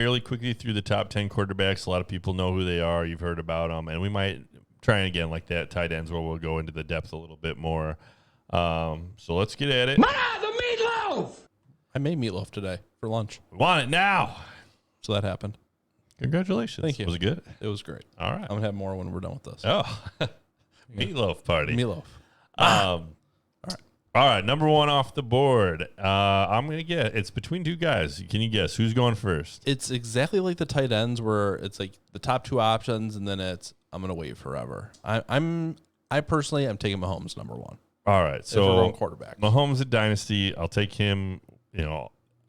fairly quickly through the top 10 quarterbacks. A lot of people know who they are. You've heard about them. And we might try again like that tight ends where we'll go into the depth a little bit more. So let's get at it. The meatloaf! I made meatloaf today for lunch. We want it now. So that happened. Congratulations. Thank you. Was it good? It was great. All right. I'm going to have more when we're done with this. Oh, meatloaf party. Meatloaf. All right, number one off the board. I'm going to guess. It's between two guys. Can you guess who's going first? It's exactly like the tight ends where it's like the top two options, and then it's I'm going to wait forever. I personally am taking Mahomes number one. All right, So so wrong quarterback. Mahomes at Dynasty. I'll take him.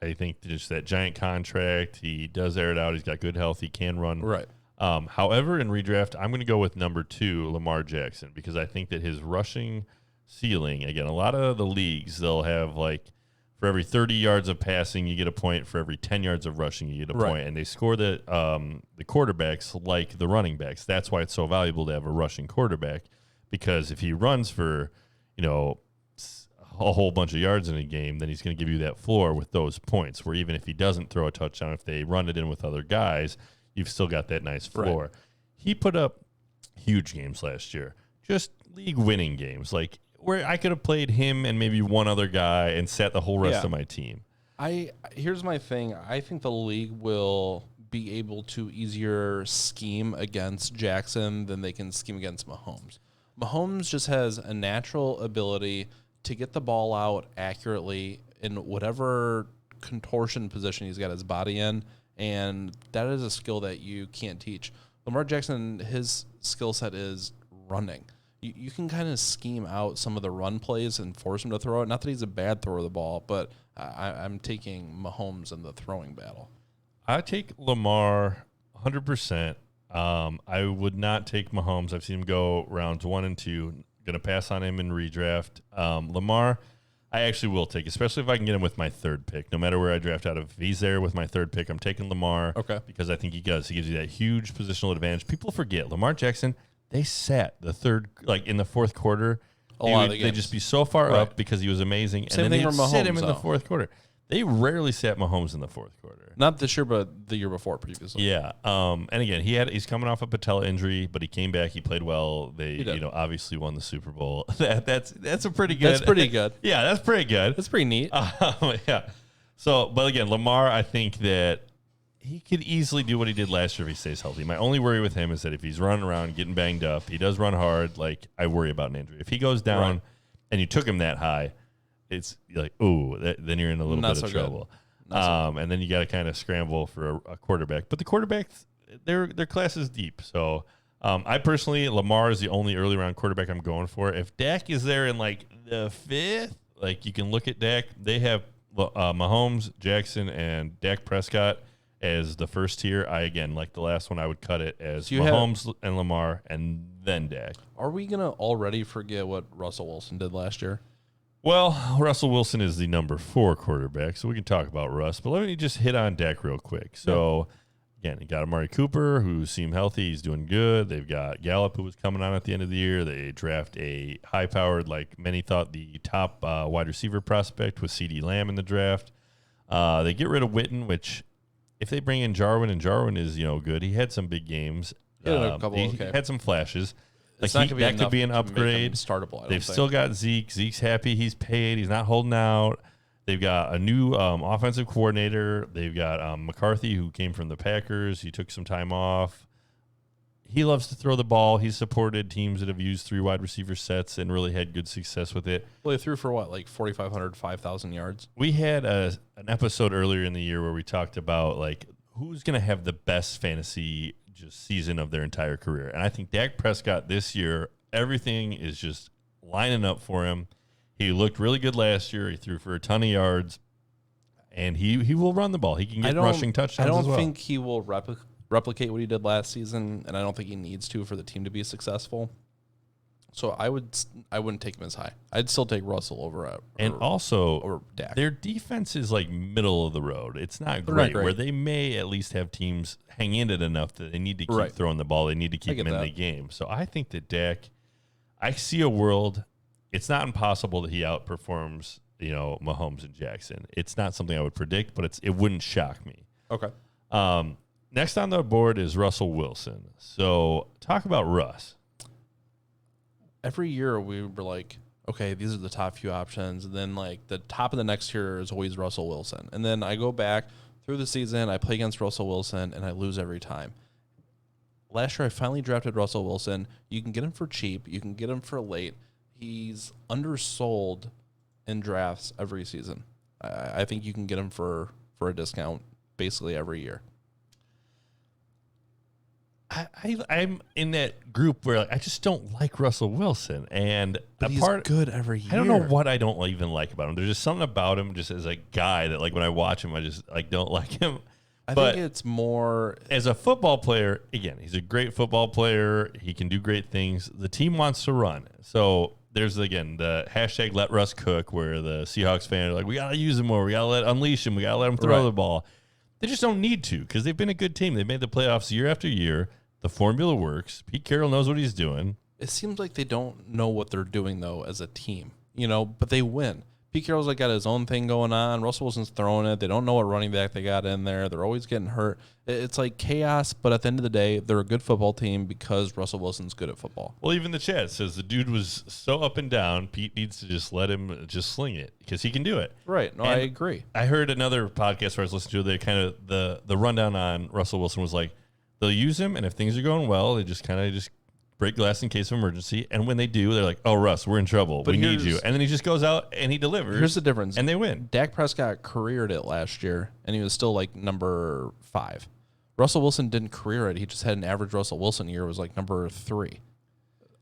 I think just that giant contract. He does air it out. He's got good health. He can run. Right. However, in redraft, I'm going to go with number 2, Lamar Jackson, because I think that his rushing ceiling, again, a lot of the leagues, they'll have like for every 30 yards of passing, you get a point. For every 10 yards of rushing, you get a point. And they score the quarterbacks like the running backs. That's why it's so valuable to have a rushing quarterback, because if he runs for, a whole bunch of yards in a game, then he's going to give you that floor with those points, where even if he doesn't throw a touchdown, if they run it in with other guys, you've still got that nice floor. Right. He put up huge games last year, just league winning games, like where I could have played him and maybe one other guy and sat the whole rest of my team. Here's my thing. I think the league will be able to easier scheme against Jackson than they can scheme against Mahomes. Mahomes just has a natural ability to get the ball out accurately in whatever contortion position he's got his body in, and that is a skill that you can't teach. Lamar Jackson, his skill set is running. You can kind of scheme out some of the run plays and force him to throw it. Not that he's a bad thrower of the ball, but I'm taking Mahomes in the throwing battle. I take Lamar 100%. I would not take Mahomes. I've seen him go rounds 1 and 2. Going to pass on him in redraft. Lamar, I actually will take, especially if I can get him with my third pick. No matter where I draft out of, if he's there with my third pick, I'm taking Lamar. Okay. Because I think he does. He gives you that huge positional advantage. People forget Lamar Jackson. They sat the third, like in the fourth quarter. They'd just be so far up because he was amazing, Same and then thing they'd for sit him Mahomes, in the fourth quarter. They rarely sat Mahomes in the fourth quarter. Not this year, but the year before previously. Yeah. And again, he's coming off a patella injury, but he came back. He played well. They, obviously won the Super Bowl. That's a pretty good. That's pretty good. Yeah, that's pretty good. That's pretty neat. Yeah. So, but again, Lamar, I think that he could easily do what he did last year if he stays healthy. My only worry with him is that if he's running around getting banged up, he does run hard. Like, I worry about an injury. If he goes down and you took him that high, it's like, then you're in a little bit of trouble. And then you got to kind of scramble for a quarterback. But the quarterbacks, their class is deep. So I personally, Lamar is the only early round quarterback I'm going for. If Dak is there in like the 5th, like you can look at Dak. They have Mahomes, Jackson, and Dak Prescott as the first tier. Again, like the last one, I would cut it as Mahomes and Lamar and then Dak. Are we going to already forget what Russell Wilson did last year? Well, Russell Wilson is the number 4 quarterback, so we can talk about Russ. But let me just hit on Dak real quick. So, again, you got Amari Cooper, who seemed healthy. He's doing good. They've got Gallup, who was coming on at the end of the year. They draft a high-powered, like many thought, the top wide receiver prospect with CeeDee Lamb in the draft. They get rid of Witten, which if they bring in Jarwin, and Jarwin is, good. He had some big games. He had some flashes. That could be an upgrade. Startable. They've still got Zeke. Zeke's happy. He's paid. He's not holding out. They've got a new offensive coordinator. They've got McCarthy, who came from the Packers. He took some time off. He loves to throw the ball. He's supported teams that have used 3 wide receiver sets and really had good success with it. Well, they threw for what, like 4,500, 5,000 yards? We had an episode earlier in the year where we talked about like who's going to have the best fantasy season of their entire career. And I think Dak Prescott this year, everything is just lining up for him. He looked really good last year. He threw for a ton of yards, and he will run the ball. He can get rushing touchdowns as well. I don't think he will replicate what he did last season, and I don't think he needs to for the team to be successful. So I wouldn't take him as high. I'd still take Russell over Dak. Their defense is like middle of the road. It's not great, where they may at least have teams hang in it enough that they need to keep throwing the ball. They need to keep him in the game. So I think that Dak, I see a world. It's not impossible that he outperforms, Mahomes and Jackson. It's not something I would predict, but it wouldn't shock me. Okay. Next on the board is Russell Wilson. So talk about Russ. Every year we were like, okay, these are the top few options. And then like the top of the next tier is always Russell Wilson. And then I go back through the season, I play against Russell Wilson, and I lose every time. Last year I finally drafted Russell Wilson. You can get him for cheap. You can get him for late. He's undersold in drafts every season. I think you can get him for a discount basically every year. I'm in that group where I just don't like Russell Wilson, and But he's good every year. I don't know what I don't even like about him. There's just something about him, just as a guy, that like when I watch him, I just don't like him. I think it's more as a football player. Again, he's a great football player. He can do great things. The team wants to run, so there's again the hashtag Let Russ Cook, where the Seahawks fans are like, we gotta use him more. We gotta unleash him. We gotta let him throw the ball. They just don't need to, because they've been a good team. They've made the playoffs year after year. The formula works. Pete Carroll knows what he's doing. It seems like they don't know what they're doing, though, as a team, but they win. Pete Carroll's got his own thing going on. Russell Wilson's throwing it. They don't know what running back they got in there. They're always getting hurt. It's like chaos, but at the end of the day, they're a good football team because Russell Wilson's good at football. Well, even the chat says the dude was so up and down, Pete needs to just let him just sling it because he can do it. Right. No, I agree. I heard another podcast where I was listening to they kind of the rundown on Russell Wilson was like, they'll use him, and if things are going well, they just kind of break glass in case of emergency. And when they do, they're like, oh, Russ, we're in trouble. We need you. And then he just goes out and he delivers. Here's the difference. And they win. Dak Prescott careered it last year, and he was still like number 5. Russell Wilson didn't career it. He just had an average Russell Wilson year. It was like number 3.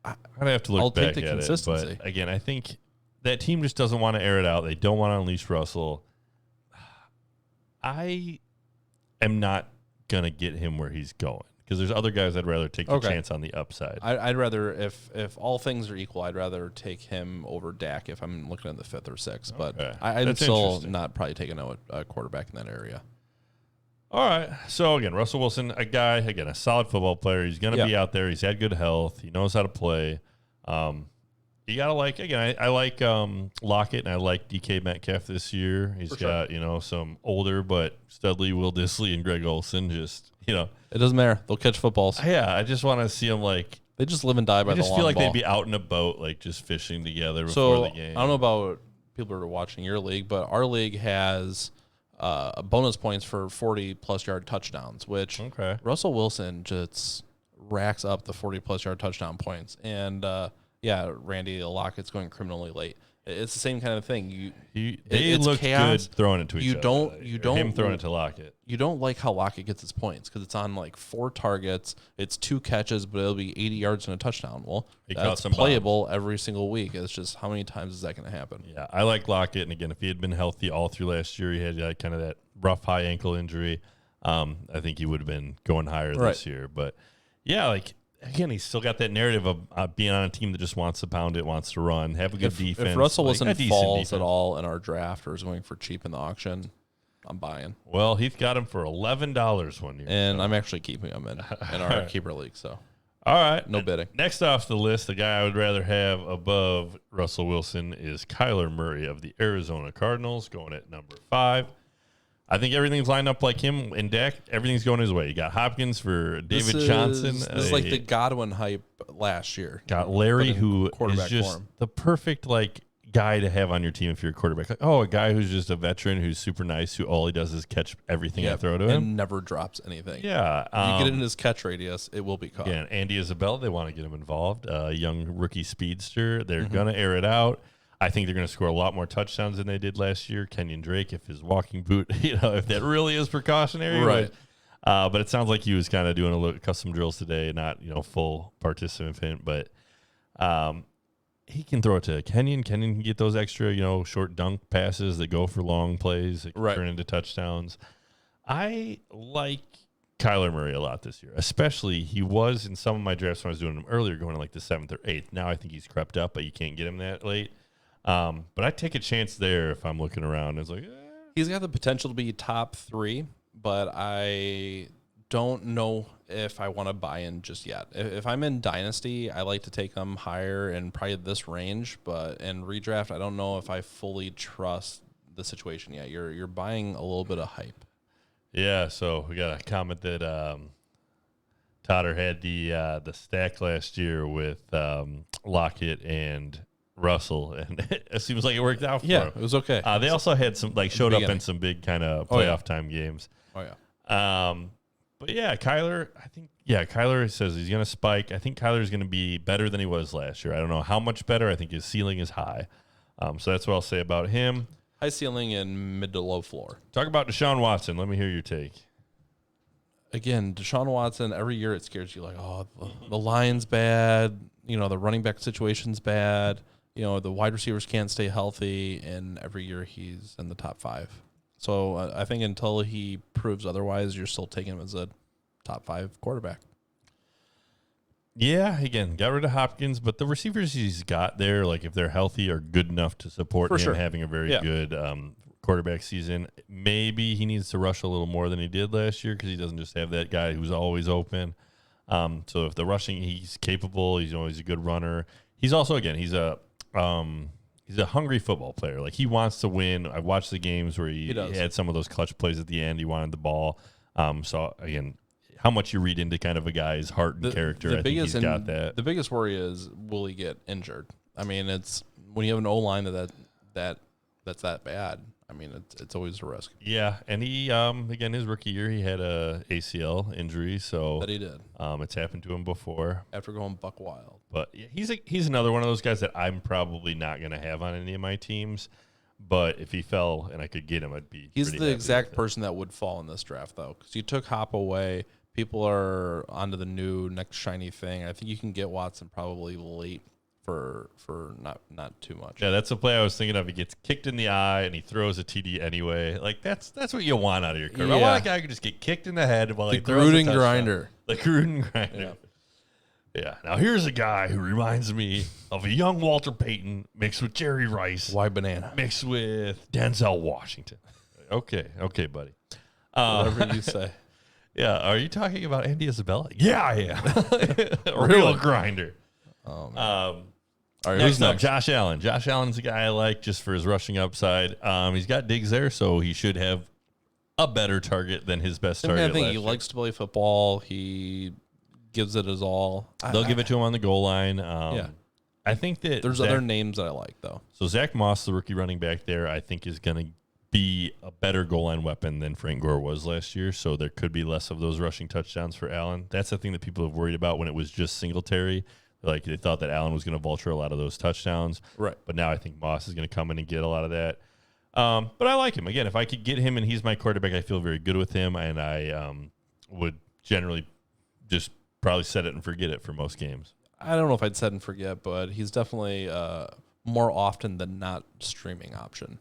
I'm going to have to look back at it. But again, I think that team just doesn't want to air it out. They don't want to unleash Russell. I am not going to get him where he's going, because there's other guys I'd rather take the chance on the upside. I'd rather, if all things are equal, I'd rather take him over Dak if I'm looking at the 5th or 6th. But I'm still not probably taking a quarterback in that area. All right. So, again, Russell Wilson, a guy, a solid football player. He's going to be out there. He's had good health. He knows how to play. You got to I like Lockett, and I like DK Metcalf this year. He's got, some older, but Studley, Will Dissly, and Greg Olsen It doesn't matter. They'll catch footballs. Yeah, I just want to see them they just live and die by the long ball. I just feel like they'd be out in a boat, just fishing together before the game. I don't know about people who are watching your league, but our league has bonus points for 40-plus yard touchdowns, which Russell Wilson just racks up the 40-plus yard touchdown points. And, Randy Lockett's going criminally late. It's the same kind of thing. They look good throwing it to each other. You don't him throwing it to Lockett. You don't like how Lockett gets his points because it's on 4 targets. It's 2 catches, but it'll be 80 yards and a touchdown. Well, that's playable every single week. It's just how many times is that going to happen? Yeah, I like Lockett, and again, if he had been healthy all through last year, he had kind of that rough high ankle injury. I think he would have been going higher this year. But yeah, again, he's still got that narrative of being on a team that just wants to pound it, wants to run, have a good defense. If Russell Wilson falls at all in our draft or is going for cheap in the auction, I'm buying. Well, Heath got him for $11 one year. And I'm actually keeping him in our keeper league. So, all right. No bidding. Next off the list, the guy I would rather have above Russell Wilson is Kyler Murray of the Arizona Cardinals, going at number 5. I think everything's lined up like him and Dak. Everything's going his way. You got Hopkins for David Johnson. This is like the Godwin hype last year. Got Larry, who is just the perfect guy to have on your team if you're a quarterback. A guy who's just a veteran, who's super nice, who all he does is catch everything I throw to him. And never drops anything. Yeah. You get in his catch radius, it will be caught. Yeah, Andy Isabella, they want to get him involved. Young rookie speedster. They're going to air it out. I think they're going to score a lot more touchdowns than they did last year. Kenyon Drake, if his walking boot, if that really is precautionary. Right. But it sounds like he was kind of doing a little custom drills today, not, full participant. But he can throw it to Kenyon. Kenyon can get those extra, short dunk passes that go for long plays that can turn into touchdowns. I like Kyler Murray a lot this year, especially he was in some of my drafts when I was doing them earlier, going to the 7th or 8th. Now I think he's crept up, but you can't get him that late. But I take a chance there if I'm looking around. It's he's got the potential to be top 3, but I don't know if I want to buy in just yet. If I'm in Dynasty, I like to take him higher in probably this range, but in redraft, I don't know if I fully trust the situation yet. You're buying a little bit of hype. Yeah, so we got a comment that Totter had the stack last year with Lockett and Russell, and it seems like it worked out for Yeah, him. it was okay. They also had some showed up in beginning. some big kind of Oh, yeah. playoff time games. Oh yeah. But yeah, Kyler says he's going to spike. I think Kyler's going to be better than he was last year. I don't know how much better. I think his ceiling is high. So that's what I'll say about him. High ceiling and mid to low floor. Talk about Deshaun Watson. Let me hear your take. Again, Deshaun Watson, every year it scares you like, oh, the line's bad. The running back situation's bad. The wide receivers can't stay healthy. And every year he's in the top 5. So I think until he proves otherwise, you're still taking him as a top 5 quarterback. Yeah, again, got rid of Hopkins, but the receivers he's got there, like if they're healthy, are good enough to support him having a very good quarterback season. Maybe he needs to rush a little more than he did last year because he doesn't just have that guy who's always open. So if the rushing, he's capable. He's always a good runner. He's also, again, he's a hungry football player. Like he wants to win. I've watched the games where he had some of those clutch plays at the end. He wanted the ball. So again, how much you read into kind of a guy's heart and character, I think he's got that. The biggest worry is, will he get injured? I mean, it's when you have an O-line that's that bad. I mean, it's always a risk. Yeah, and he again his rookie year he had a ACL injury, so that he did. It's happened to him before After going buck wild. But he's another one of those guys that I'm probably not going to have on any of my teams. But if he fell and I could get him, I'd be. He's the exact person that would fall in this draft, though, because you took Hop away. People are onto the new next shiny thing. I think you can get Watson probably late for not too much. Yeah, that's the play I was thinking of. He gets kicked in the eye and he throws a TD anyway. Like that's what you want out of your career. Yeah. I want a guy who can just get kicked in the head while he throws a touchdown. Grinder. The Gruden grinder. Yeah. Now here's a guy who reminds me of a young Walter Payton mixed with Jerry Rice. Why banana? Mixed with Denzel Washington. Okay, buddy. Whatever you say. Yeah, are you talking about Andy Isabella? Yeah, I am. A real grinder. Oh, man. All right, who's next? Josh Allen. Josh Allen's a guy I like just for his rushing upside. He's got Diggs there, so he should have a better target than his best target. I think he likes to play football. He gives it his all. They'll give it to him on the goal line. I think that there's other names that I like, though. So Zach Moss, the rookie running back there, I think is going to be a better goal line weapon than Frank Gore was last year, so there could be less of those rushing touchdowns for Allen. That's the thing that people have worried about when it was just Singletary. Like they thought that Allen was going to vulture a lot of those touchdowns. Right. But now I think Moss is going to come in and get a lot of that. But I like him. Again, if I could get him and he's my quarterback, I feel very good with him, and I would generally just probably set it and forget it for most games. I don't know if I'd set and forget, but he's definitely more often than not streaming option.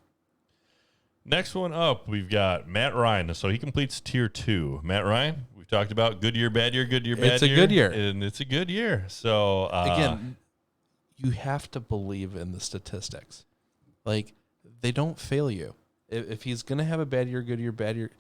Next one up, we've got Matt Ryan. So he completes tier 2. Matt Ryan, we've talked about good year, bad year, good year, bad year. It's a good year. And it's a good year. So, again, you have to believe in the statistics. Like, they don't fail you. If he's going to have a bad year, good year, bad year,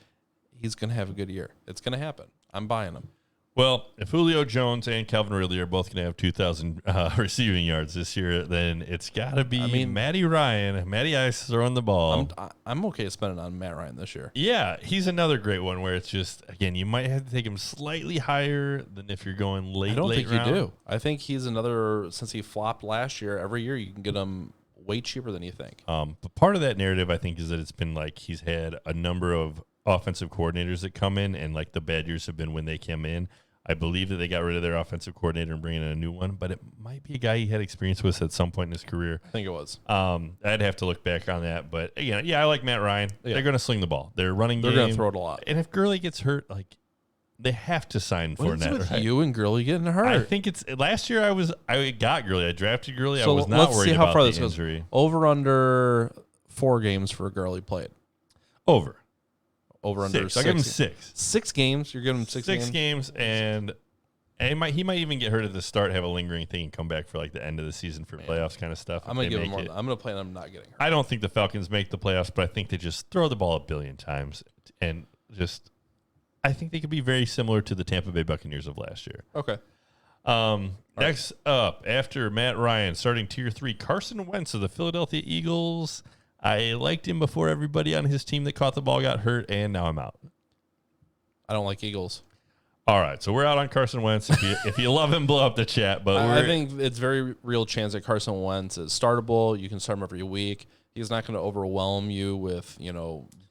he's going to have a good year. It's going to happen. I'm buying him. Well, if Julio Jones and Calvin Ridley are both going to have 2,000 receiving yards this year, then it's got to be Matty Ryan. Matty Ice throwing the ball. I'm okay spending on Matt Ryan this year. Yeah, he's another great one where it's just, again, you might have to take him slightly higher than if you're going late. I don't think round. you do. I think he's another, since he flopped last year, every year you can get him way cheaper than you think. But part of that narrative, I think, is that it's been like he's had a number of offensive coordinators that come in, and like the bad years have been when they came in. I believe that they got rid of their offensive coordinator and bringing in a new one, but it might be a guy he had experience with at some point in his career. I think it was. I'd have to look back on that, but again, I like Matt Ryan. Yeah. They're going to sling the ball. They're running. They're going to throw it a lot. And if Gurley gets hurt, like they have to sign Fournette. What's with you and Gurley getting hurt? I think it's last year. I got Gurley. I drafted Gurley. So I was not worried about the injury. Over under 4 games for Gurley played. Over under 6. I give him 6. 6 games. You're giving him 6 games? 6 games, and he might even get hurt at the start, have a lingering thing, and come back for like the end of the season for playoffs kind of stuff. I'm gonna give him more. I'm gonna plan on not getting hurt. I don't think the Falcons make the playoffs, but I think they just throw the ball a billion times, and just I think they could be very similar to the Tampa Bay Buccaneers of last year. Okay. Next up, after Matt Ryan, starting tier 3, Carson Wentz of the Philadelphia Eagles. I liked him before everybody on his team that caught the ball got hurt, and now I'm out. I don't like Eagles. All right, so we're out on Carson Wentz. If you love him, blow up the chat. But I think it's very real chance that Carson Wentz is startable. You can start him every week. He's not going to overwhelm you with,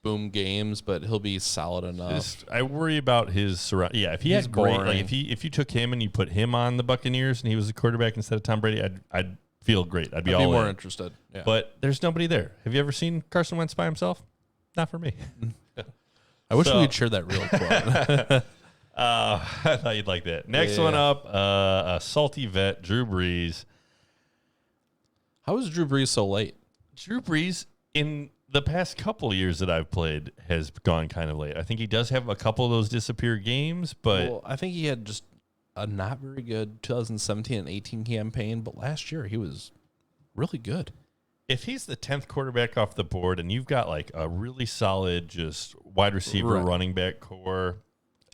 boom games, but he'll be solid enough. I worry about his surround. Yeah, if he He's had great, boring. like if you took him and you put him on the Buccaneers and he was the quarterback instead of Tom Brady, I'd feel great. I'd be all more in. interested. Yeah. But there's nobody there. Have you ever seen Carson Wentz by himself? Not for me. I wish we could share that real quote. I thought you'd like that. Next one up, a salty vet, Drew Brees. How is Drew Brees so late? Drew Brees, in the past couple years that I've played, has gone kind of late. I think he does have a couple of those disappear games, but I think he had just a not very good 2017 and 18 campaign, but last year he was really good. if he's the 10th quarterback off the board and you've got like a really solid just wide receiver running back core,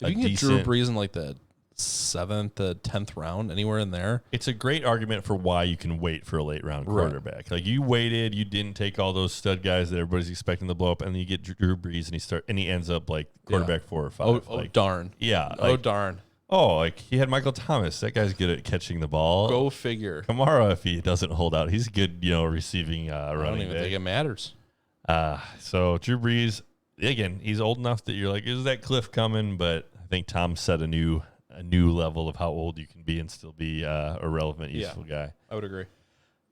if you can get Drew Brees in like the 7th to 10th round, anywhere in there, it's a great argument for why you can wait for a late round quarterback. Like you waited, you didn't take all those stud guys that everybody's expecting to blow up, and then you get Drew Brees and he ends up like quarterback 4 or 5. Oh darn. Yeah. Oh darn. Oh, like he had Michael Thomas. That guy's good at catching the ball. Go figure. Kamara, if he doesn't hold out, he's good, receiving running I don't even think it matters. So Drew Brees, again, he's old enough that you're like, is that cliff coming? But I think Tom set a new level of how old you can be and still be a relevant, useful guy. I would agree.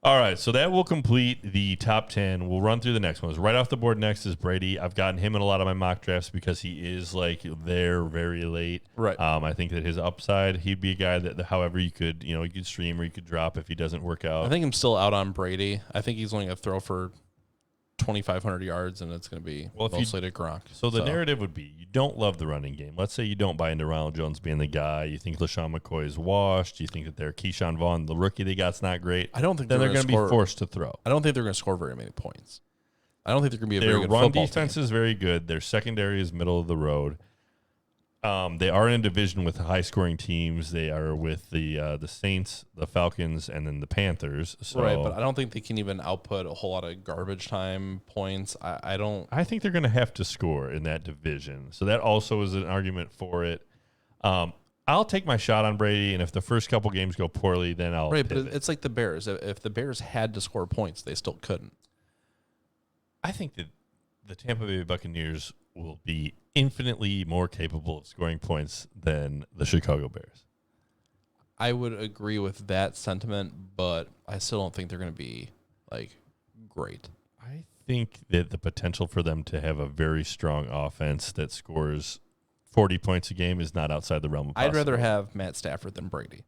All right, so that will complete the top 10. We'll run through the next ones. Right off the board next is Brady. I've gotten him in a lot of my mock drafts because he is like there very late. Right. I think that his upside, he'd be a guy that, however, you could stream or you could drop if he doesn't work out. I think I'm still out on Brady. I think he's only going to throw for 2,500 yards, and it's going to be mostly to Gronk. So the narrative would be you don't love the running game. Let's say you don't buy into Ronald Jones being the guy. You think LaShawn McCoy is washed. You think that they're Keyshawn Vaughn, the rookie they got's not great. I don't think then they're going to be forced to throw. I don't think they're going to score very many points. I don't think they're going to be a Their very good run football defense team. is very good. Their secondary is middle of the road. They are in a division with high-scoring teams. They are with the Saints, the Falcons, and then the Panthers. So Right, but I don't think they can even output a whole lot of garbage time points. I don't. I think they're going to have to score in that division. So that also is an argument for it. I'll take my shot on Brady, and if the first couple games go poorly, then I'll Right, pivot. but it's like the Bears. If the Bears had to score points, they still couldn't. I think that the Tampa Bay Buccaneers will be infinitely more capable of scoring points than the Chicago Bears. I would agree with that sentiment, but I still don't think they're going to be like great. I think that the potential for them to have a very strong offense that scores 40 points a game is not outside the realm of possibility. I'd rather have Matt Stafford than Brady.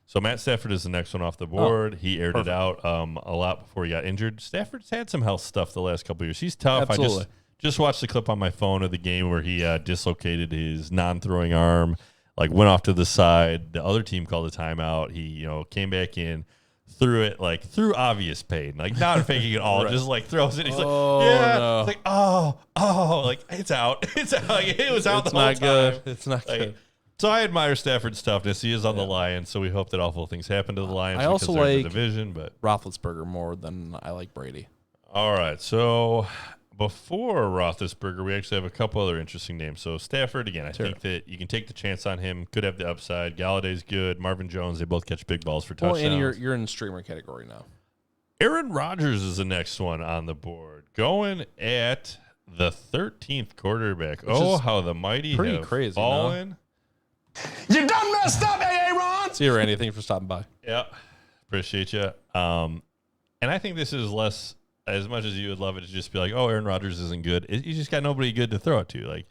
So Matt Stafford is the next one off the board. He aired it out a lot before he got injured. Stafford's had some health stuff the last couple of years. He's tough. Absolutely. I just watched the clip on my phone of the game where he dislocated his non-throwing arm, like went off to the side. The other team called a timeout. He threw back in, threw it like through obvious pain, like not faking it all, just like throws it. He's like, yeah, no. it's like oh, like it's out, it's out. Like, it was out It's the whole not good. time. It's not Like, good. so I admire Stafford's toughness. He is on the Lions, so we hope that awful things happen to the Lions. I also because they're in like the division, but Roethlisberger more than I like Brady. all right. So before Roethlisberger, we actually have a couple other interesting names. So Stafford, again, I think that you can take the chance on him. Could have the upside. Galladay's good. Marvin Jones, they both catch big balls for touchdowns. Well, and you're in streamer category now. Aaron Rodgers is the next one on the board, going at the 13th quarterback. Oh, how the mighty pretty have crazy, fallen. You done messed up, Aaron. See you, Randy. Thank you for stopping by. Yeah, appreciate you. And I think this is less, as much as you would love it to just be like, oh, Aaron Rodgers isn't good. He's just got nobody good to throw it to. Like,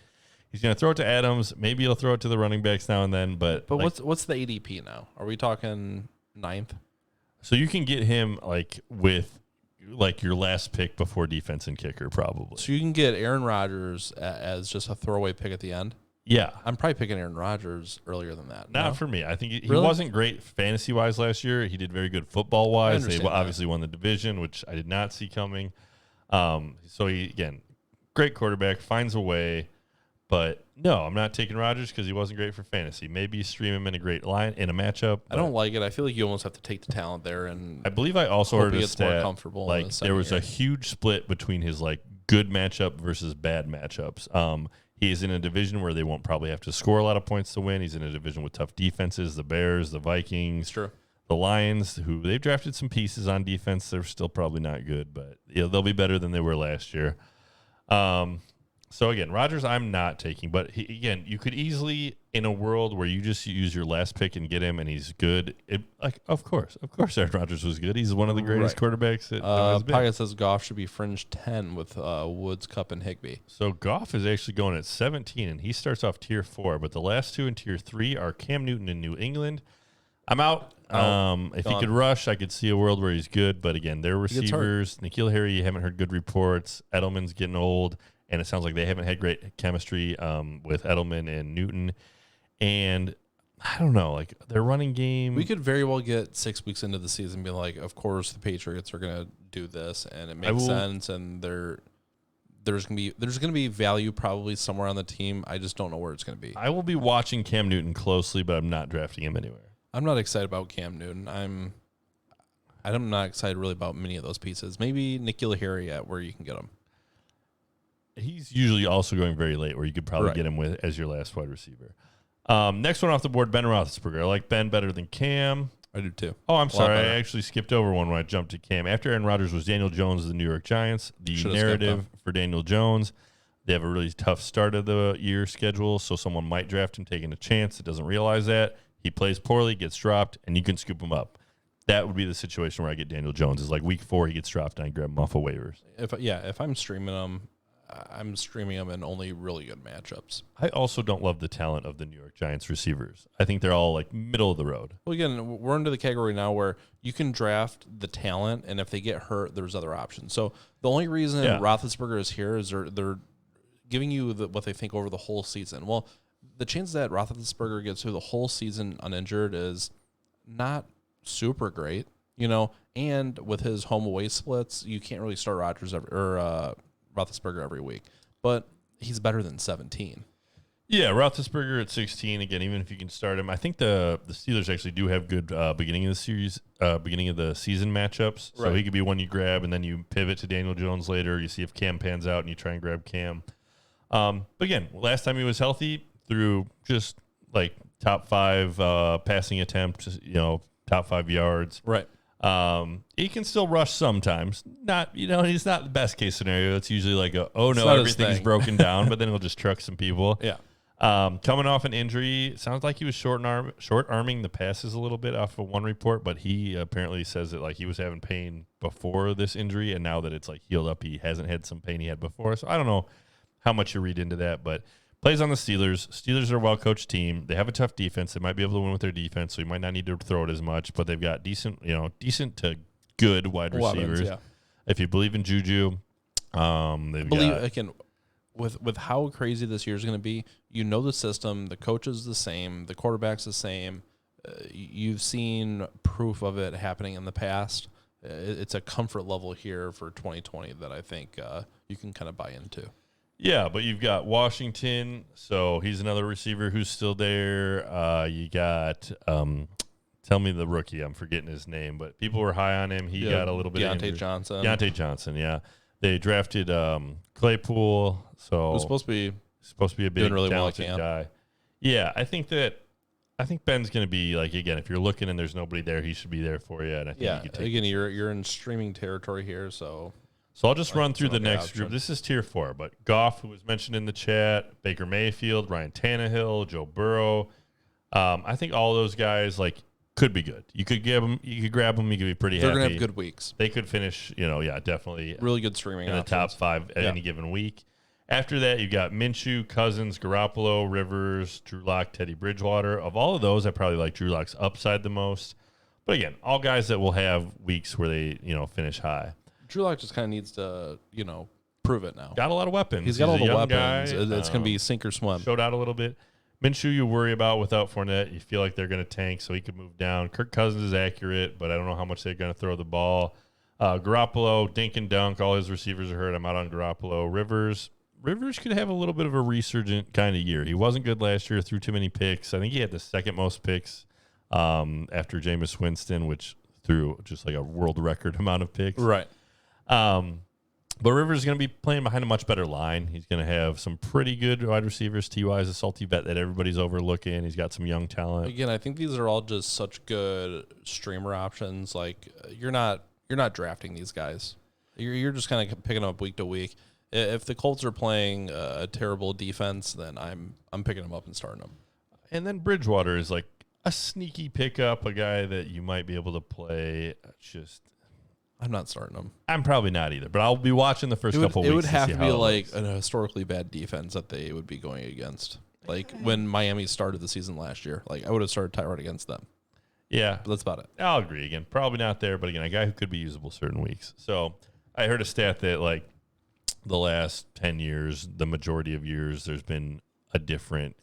he's going to throw it to Adams. Maybe he'll throw it to the running backs now and then. But like, what's the ADP now? Are we talking 9th? so you can get him like with like your last pick before defense and kicker, probably. So you can get Aaron Rodgers as just a throwaway pick at the end? Yeah. I'm probably picking Aaron Rodgers earlier than that. Not no? for me. I think he Really? wasn't great fantasy-wise last year. He did very good football-wise. They understand that. obviously won the division, which I did not see coming. So, he, again, great quarterback, finds a way. But, no, I'm not taking Rodgers because he wasn't great for fantasy. Maybe you stream him in a great line, in a matchup. I don't like it. I feel like you almost have to take the talent there. And I believe I also hope heard he a gets more stat, comfortable in like the second there was year. a huge split between his, like, good matchup versus bad matchups. He is in a division where they won't probably have to score a lot of points to win. He's in a division with tough defenses, the Bears, the Vikings, True. the Lions, who they've drafted some pieces on defense. They're still probably not good, but they'll be better than they were last year. So, again, Rodgers I'm not taking. But, again, you could easily, in a world where you just use your last pick and get him and he's good, of course Aaron Rodgers was good. He's one of the greatest quarterbacks that has been. Pocket says Goff should be fringe 10 with Woods, Kupp, and Higbee. So, Goff is actually going at 17, and he starts off Tier 4. But the last two in Tier 3 are Cam Newton in New England. I'm out. If he could rush, I could see a world where he's good. But, again, their receivers, N'Keal Harry, you haven't heard good reports. Edelman's getting old. And it sounds like they haven't had great chemistry with Edelman and Newton. And I don't know, like their running game. We could very well get 6 weeks into the season and be like, of course, the Patriots are going to do this. And it makes sense. And there's gonna be value probably somewhere on the team. I just don't know where it's going to be. I will be watching Cam Newton closely, but I'm not drafting him anywhere. I'm not excited about Cam Newton. I'm not excited really about many of those pieces. Maybe N'Keal Harry at where you can get him. He's usually also going very late, where you could probably get him with as your last wide receiver. Next one off the board, Ben Roethlisberger. I like Ben better than Cam. I do too. Oh, I'm sorry. I actually skipped over one when I jumped to Cam. After Aaron Rodgers was Daniel Jones of the New York Giants. The narrative for Daniel Jones, they have a really tough start of the year schedule, so someone might draft him taking a chance that doesn't realize that. He plays poorly, gets dropped, and you can scoop him up. That would be the situation where I get Daniel Jones. Is like week 4, he gets dropped, and I grab him off of waivers. If I'm streaming him, I'm streaming them in only really good matchups. I also don't love the talent of the New York Giants receivers. I think they're all like middle of the road. Well, again, we're into the category now where you can draft the talent, and if they get hurt, there's other options. So the only reason Roethlisberger is here is they're giving you what they think over the whole season. Well, the chance that Roethlisberger gets through the whole season uninjured is not super great, and with his home away splits, you can't really start Roethlisberger every week, but he's better than 17. Yeah, Roethlisberger at 16 again. Even if you can start him, I think the Steelers actually do have good beginning of the season matchups. So he could be one you grab, and then you pivot to Daniel Jones later. You see if Cam pans out, and you try and grab Cam. But again, last time he was healthy, through just like top 5 passing attempts, top 5 yards. Right. He can still rush sometimes. Not, he's not the best case scenario. It's usually like everything's broken down, but then he'll just truck some people. Yeah. Coming off an injury, it sounds like he was short arming the passes a little bit off of one report, but he apparently says that like he was having pain before this injury, and now that it's like healed up, he hasn't had some pain he had before. So I don't know how much you read into that, but plays on the Steelers. Steelers are a well-coached team. They have a tough defense. They might be able to win with their defense, so you might not need to throw it as much, but they've got decent to good wide receivers. Yeah. If you believe in Juju, again, with how crazy this year is going to be, the system, the coach is the same, the quarterback's the same. You've seen proof of it happening in the past. It's a comfort level here for 2020 that I think you can kind of buy into. Yeah, but you've got Washington, so he's another receiver who's still there. You got, tell me the rookie, I'm forgetting his name, but people were high on him. He got a little bit Deontay Johnson. Deontay Johnson, yeah. They drafted Claypool, so it was supposed to be a big, really talented guy. Yeah, I think Ben's going to be like, again, if you're looking and there's nobody there, he should be there for you. And I think you could take again, you're in streaming territory here, so I'll just run through the next group. This is tier 4, but Goff, who was mentioned in the chat, Baker Mayfield, Ryan Tannehill, Joe Burrow. I think all those guys could be good. You could grab them. You could be pretty happy. They're gonna have good weeks. They could finish, definitely really good streaming in the top 5 at any given week. After that, you've got Minshew, Cousins, Garoppolo, Rivers, Drew Lock, Teddy Bridgewater. Of all of those, I probably like Drew Lock's upside the most. But again, all guys that will have weeks where they, finish high. Drew Lock just kind of needs to, prove it now. Got a lot of weapons. He's got all the weapons. It's going to be sink or swim. Showed out a little bit. Minshew, you worry about without Fournette. You feel like they're going to tank, so he could move down. Kirk Cousins is accurate, but I don't know how much they're going to throw the ball. Garoppolo, dink and dunk. All his receivers are hurt. I'm out on Garoppolo. Rivers could have a little bit of a resurgent kind of year. He wasn't good last year, threw too many picks. I think he had the second most picks after Jameis Winston, which threw just like a world record amount of picks. Right. But Rivers is going to be playing behind a much better line. He's going to have some pretty good wide receivers. T.Y. is a salty vet that everybody's overlooking. He's got some young talent. Again, I think these are all just such good streamer options. Like you're not drafting these guys. You're just kind of picking them up week to week. If the Colts are playing a terrible defense, then I'm picking them up and starting them. And then Bridgewater is like a sneaky pickup, a guy that you might be able to play. I'm not starting them. I'm probably not either, but I'll be watching the first couple weeks. It would have to be like looks. a historically bad defense that they would be going against. Like when Miami started the season last year, like I would have started Tyrod against them. Yeah. But that's about it. I'll agree again. Probably not there, but again, a guy who could be usable certain weeks. So I heard a stat that like the last 10 years, the majority of years, there's been a different,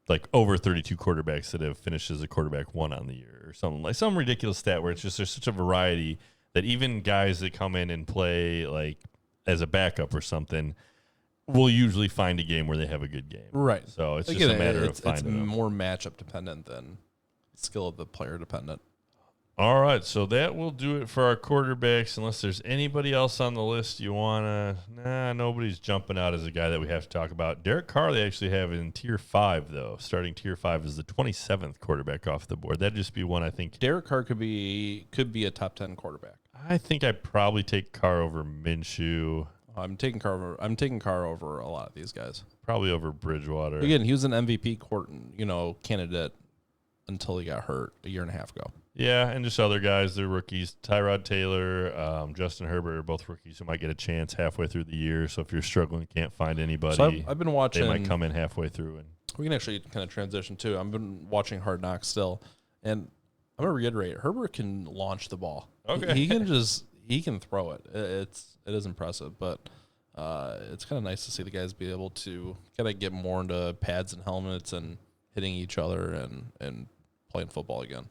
like over 32 quarterbacks that have finished as a quarterback one on the year or something like some ridiculous stat where it's just there's such a variety that even guys that come in and play like as a backup or something will usually find a game where they have a good game. Right. So it's just a matter of finding them. It's more matchup dependent than skill of the player dependent. All right, so that will do it for our quarterbacks. Unless there's anybody else on the list you want to... nobody's jumping out as a guy that we have to talk about. Derek Carr they actually have in Tier 5, though. Starting Tier 5 is the 27th quarterback off the board. That'd just be one I think... Derek Carr could be a top 10 quarterback. I think I'd probably take Carr over Minshew. I'm taking Carr over a lot of these guys. Probably over Bridgewater. Again, he was an MVP candidate until he got hurt a year and a half ago. Yeah, and just other guys, they're rookies. Tyrod Taylor, Justin Herbert are both rookies who might get a chance halfway through the year. So if you're struggling, can't find anybody, so I've been watching. They might come in halfway through. And we can actually kind of transition too. I've been watching Hard Knocks still, and I'm gonna reiterate: Herbert can launch the ball. Okay, he can throw it. It is impressive, but it's kind of nice to see the guys be able to kind of get more into pads and helmets and hitting each other and playing football again.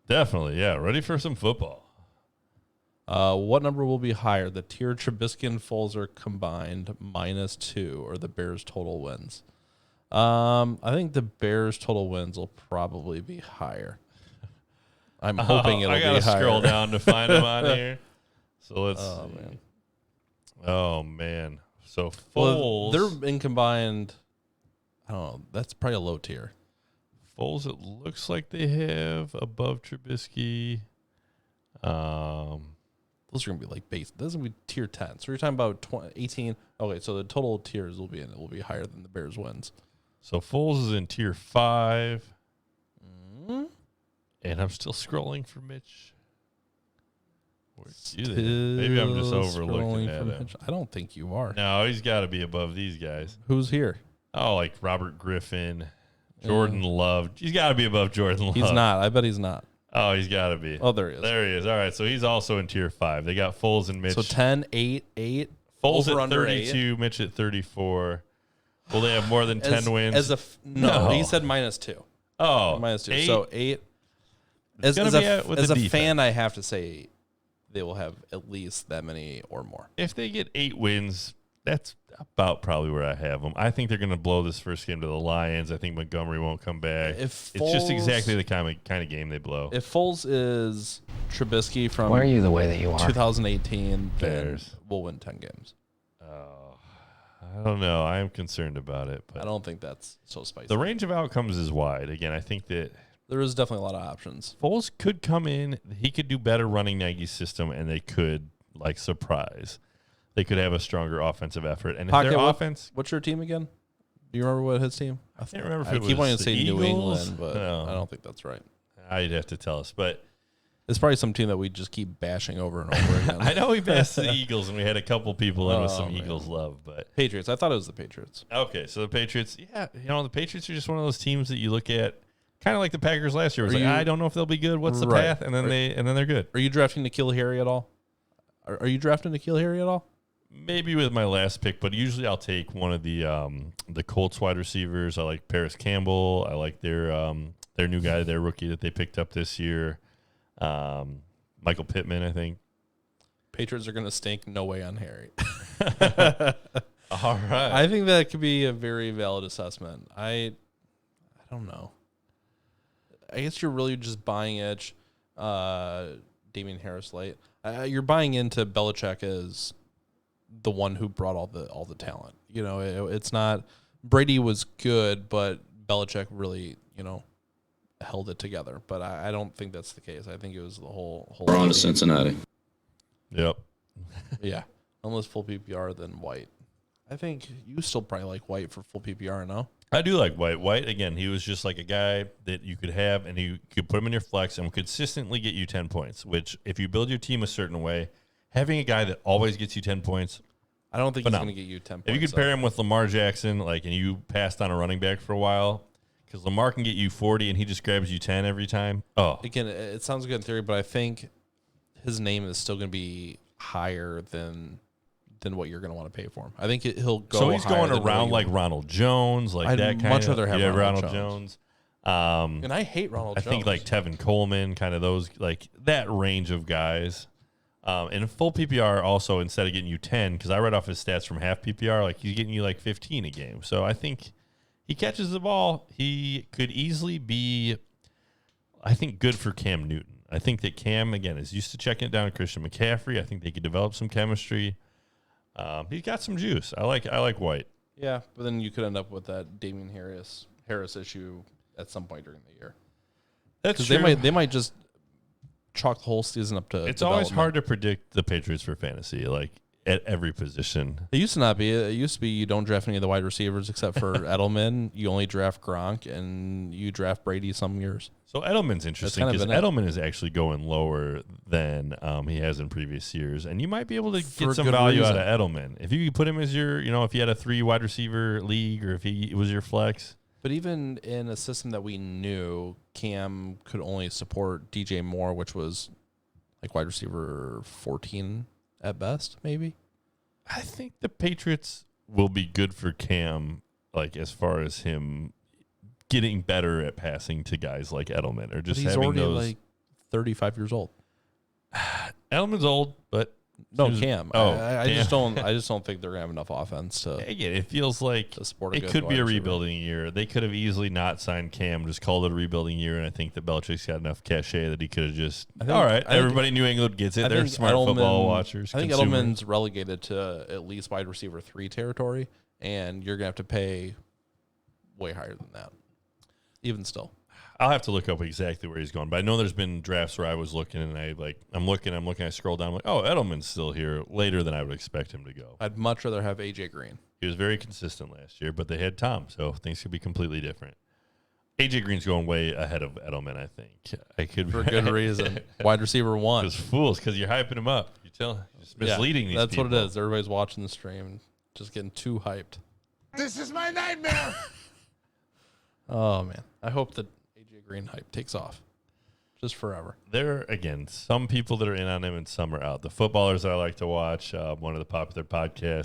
Definitely, yeah. Ready for some football. What number will be higher? The tier Trubisky and Foles are combined -2, or the Bears total wins? I think the Bears total wins will probably be higher. I'm hoping it'll be higher. I gotta scroll down to find them on here. So let's. Oh see. man. Oh man. So Foles. Well, they're in combined. I don't know. That's probably a low tier. Foles, it looks like they have above Trubisky. Those are gonna be like base. Those are gonna be tier 10. So you're talking about 18. Okay, so the total tiers will be higher than the Bears wins. So Foles is in tier 5. Mm-hmm. And I'm still scrolling for Mitch. Maybe I'm just overlooking at him. I don't think you are. No, he's got to be above these guys. Who's here? Oh, like Robert Griffin. Jordan Love. He's got to be above Jordan Love. He's not. I bet he's not. Oh, he's got to be. Oh, there he is. There he is. All right, so he's also in tier 5. They got Foles and Mitch. So 10, 8, 8. Foles at 32, Mitch at 34. Will they have more than 10 wins? No, he said -2. Oh, -2. 8? So 8. As a fan, I have to say they will have at least that many or more. If they get 8 wins, that's about probably where I have them. I think they're going to blow this first game to the Lions. I think Montgomery won't come back. It's just exactly the kind of game they blow. If Foles is Trubisky from why are you the way that you are? 2018, Bears, then we'll win 10 games. Oh, I don't know. I am concerned about it. But I don't think that's so spicy. The range of outcomes is wide. Again, I think that there is definitely a lot of options. Foles could come in. He could do better running Nagy's system, and they could surprise. They could have a stronger offensive effort. And Pocket, if their offense... What's your team again? Do you remember what his team? I can't remember if it was keep wanting to say Eagles? New England, but no. I don't think that's right. You'd have to tell us. But it's probably some team that we just keep bashing over and over again. I know we bashed the Eagles, and we had a couple people in with some Eagles love. But Patriots. I thought it was the Patriots. Okay, so the Patriots, the Patriots are just one of those teams that you look at, kind of like the Packers last year. It was I don't know if they'll be good. What's the path? And then they're good. Are you drafting N'Keal Harry at all? Are you drafting N'Keal Harry at all? Maybe with my last pick, but usually I'll take one of the Colts wide receivers. I like Paris Campbell. I like their new guy, their rookie that they picked up this year, Michael Pittman, I think. Patriots are going to stink. No way on Harry. All right. I think that could be a very valid assessment. I don't know. I guess you're really just buying edge. Damian Harris late. You're buying into Belichick as the one who brought all the talent. It's not Brady was good, but Belichick really, held it together. But I don't think that's the case. I think it was the whole. We're on to Cincinnati. Yep. Yeah, unless full PPR, then White. I think you still probably like White for full PPR, no? I do like White. White, again, he was just like a guy that you could have, and you could put him in your flex and consistently get you 10 points, which if you build your team a certain way, having a guy that always gets you 10 points, I don't think he's going to get you 10 points. If you could pair him with Lamar Jackson, and you passed on a running back for a while, because Lamar can get you 40 and he just grabs you 10 every time. Oh. Again, it sounds good in theory, but I think his name is still going to be higher than what you're going to want to pay for him. I think he'll go. So he's going around like Ronald Jones, like I'd that kind of. much rather have Ronald Jones. And I hate Ronald Jones. I think like Tevin Coleman, kind of those, like that range of guys. And full PPR also, instead of getting you 10, because I read off his stats from half PPR, like he's getting you like 15 a game. So I think he catches the ball. He could easily be, I think, good for Cam Newton. I think that Cam, again, is used to checking it down to Christian McCaffrey. I think they could develop some chemistry. He's got some juice. I like White. Yeah, but then you could end up with that Damian Harris issue at some point during the year. That's true. They might just chalk the whole season up to. It's always hard to predict the Patriots for fantasy, like at every position. It used to not be. It used to be you don't draft any of the wide receivers except for Edelman. You only draft Gronk, and you draft Brady some years. So Edelman's interesting because Edelman is actually going lower than he has in previous years, and you might be able to get some value out of Edelman if you put him as your, if you had a 3 wide receiver league or if he was your flex. But even in a system that we knew, Cam could only support DJ Moore, which was like wide receiver 14 at best, maybe. I think the Patriots will be good for Cam, like as far as him getting better at passing to guys like Edelman, or just he's having already those. Like 35 years old. Edelman's old, but no, Cam. I Cam. just don't think they're gonna have enough offense to. Again, it feels like it could be a rebuilding year. They could have easily not signed Cam, just called it a rebuilding year, and I think that Belichick's got enough cachet that he could have just. Everybody in New England gets it. They're smart football watchers. I think Edelman's relegated to at least wide receiver 3 territory, and you're gonna have to pay way higher than that. Even still. I'll have to look up exactly where he's going, but I know there's been drafts where I was looking and I'm looking, I scroll down, I'm like, oh, Edelman's still here later than I would expect him to go. I'd much rather have AJ Green. He was very consistent last year, but they had Tom, so things could be completely different. AJ Green's going way ahead of Edelman, I think. For good reason. Wide receiver 1. Because you're hyping him up. You're just misleading these people. That's what it is. Everybody's watching the stream and just getting too hyped. This is my nightmare. Oh, man. I hope that AJ Green hype takes off just forever. There are, again, some people that are in on him and some are out. The footballers that I like to watch, one of the popular podcasts,